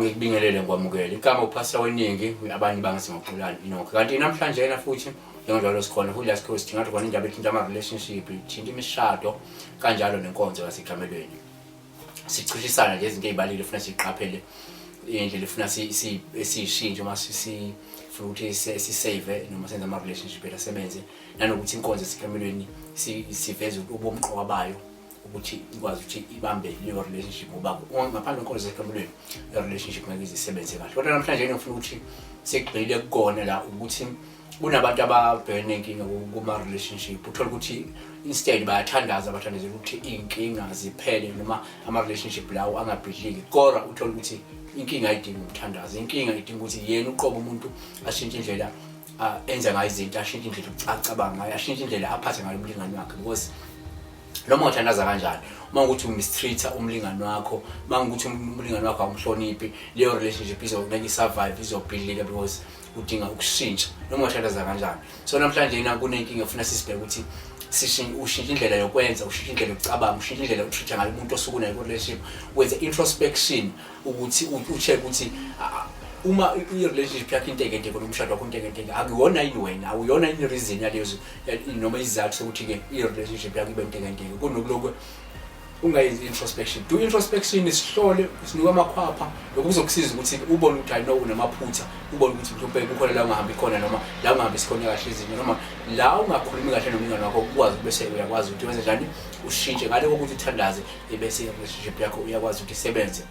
ngikubingelele ngikwamukele igama uphastor weningi abanye bangasingoqulani inokho kanti namhlanje futhi njalo sikhona futhi lasikho sidinga khona indaba ethinta ama relationship ithinta imishado kanjalo nenkonzo yaseGamelweni sicishisana nje izinto ezibalile ufuna siqaphele indlela ufuna sishintshe uma sifuna ukuthi sisave noma senza ama relationship esebenze nanokuthi inkonzo yaseGamelweni siveze ubumqoka bayo ukuthi ikwazi ukuthi ibambe leyo relationship ngoba ngaphandle kwenkonzo yaseGamelweni le relationship ngeke isebenze kahle kodwa namhlanje ngifuna ukuthi sekugcile kukona la ukuthi kunabantu ababhekene nenkinga kuma relationship uthola ukuthi instead bayathandaza abathandazela ukuthi inkinga ziphele noma ama relationship lawo angabhidliki kodwa uthola ukuthi inkinga ayidingi umthandazo inkinga idinga ukuthi yena uqobo umuntu ashintshe indlela enza ngayo izinto ashintshe indlela acabanga ngayo ashintshe indlela aphathe ngayo umlingani wakhe because noma uthandaza kanjani uma ukuthi umistreater umlingani wakho mangukuthi umlingani wakho awumhloniphi leyo relationship ngeke survive izobhidlika because udinga ukushintsha noma uthandaza kanjani so namhlanje kunenkinga ufuna sisibheke ukuthi ushintshe indlela yokwenza ushintshe indlela yokucabanga ushintshe indlela yokutreat ngayo umuntu osuku nayo relationship wenze introspection ukuthi ucheck ukuthi uma i-relationship yakho into umshado wakho into akuyona yini wena awuyona yini reason yalezo noma izathu sokuthi ke i-relationship yakho ibe into kunokuloko ungayenzi introspection do introspection isihlole isinika amakhwapha lokho kuzokusiza ukuthi ubone ukuthi I know unamaphutha ubone ukuthi mhlawumbe kukhona la ungahambi khona noma la ungahambi sikhona kahle izinto noma la ungakhulumi kahle nomngane wakho ukwazi bese uyakwazi ukuthi wenze njani ushintshe ngale kokuthi uthandaze bese i-relationship yakho uyakwazi ukuthi isebenze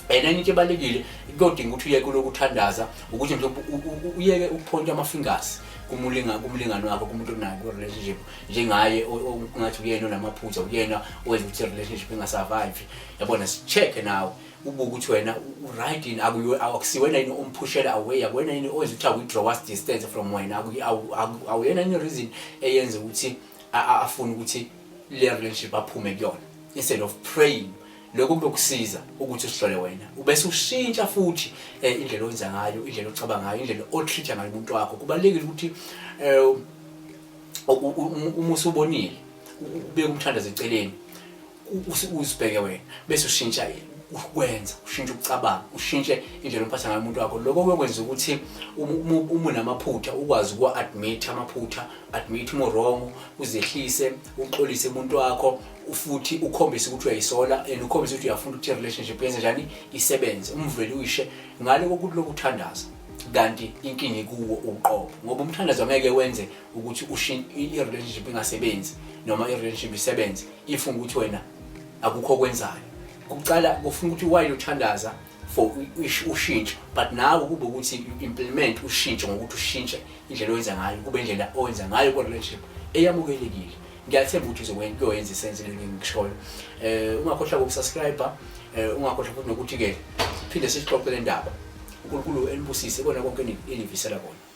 enye into ebalekile kodinga ukuthi uyeke lokuthandaza ukuthi mhlawumbe uyeke ukuphonta ama-fingers kumlingani wakho kumuntu onayo ku relationship njengaye ongathi uyena onamaphutha uyena owenza ukuthi relationship ingasurvive yabona check nawe ubuke ukuthi wena right in akusiwena yini umphushela away akwena yini owenza ukuthi withdraw distance from wena awuyena yini reason eyenza ukuthi afune ukuthi le relationship aphume kuyona instead of praying lokho kuzokusiza ukuthi usihlole wena ubese ushintsha futhi indlela owenza ngayo indlela ocabanga ngayo indlela otreat ngayo umuntu wakho kubalekile ukuthi uma usubonile ubeke umthandazo eceleni usibheke wena bese ushintsha ukwenza ushintshe ukucabanga ushintshe indlela omphatha ngayo umuntu wakho lokho kuyokwenza ukuthi uma unamaphutha ukwazi ukwa-admit amaphutha admit uma wrong uzehlise uxolise umuntu wakho futhi ukhombise ukuthi uyayisola and ukhombise ukuthi uyafuna ukuthi relationship yenze njani isebenze umveli uyishe ngale kokuthi lokuthandaza kanti inkinga ikuwo uqobo ngoba umthandazo ngeke wenze ukuthi i-relationship ingasebenzi noma i-relationship isebenze ifuna ukuthi wena akukho kwenzayo kuqala kufuna ukuthi why uthandaza for ushintshe but nawe kube ukuthi implement ushintshe ngokuthi ushintshe indlela owenza ngayo kube indlela owenza ngayo ku relationship eyamukelekile ngiyathemba ukuthi uzowenza isenze lengishoyo ungakhohlwa ukusubscribe ungakhohlwa futhi nokuthi ke phinde sixoxe le ndaba uNkulunkulu enibusise kona konke enivisela kona.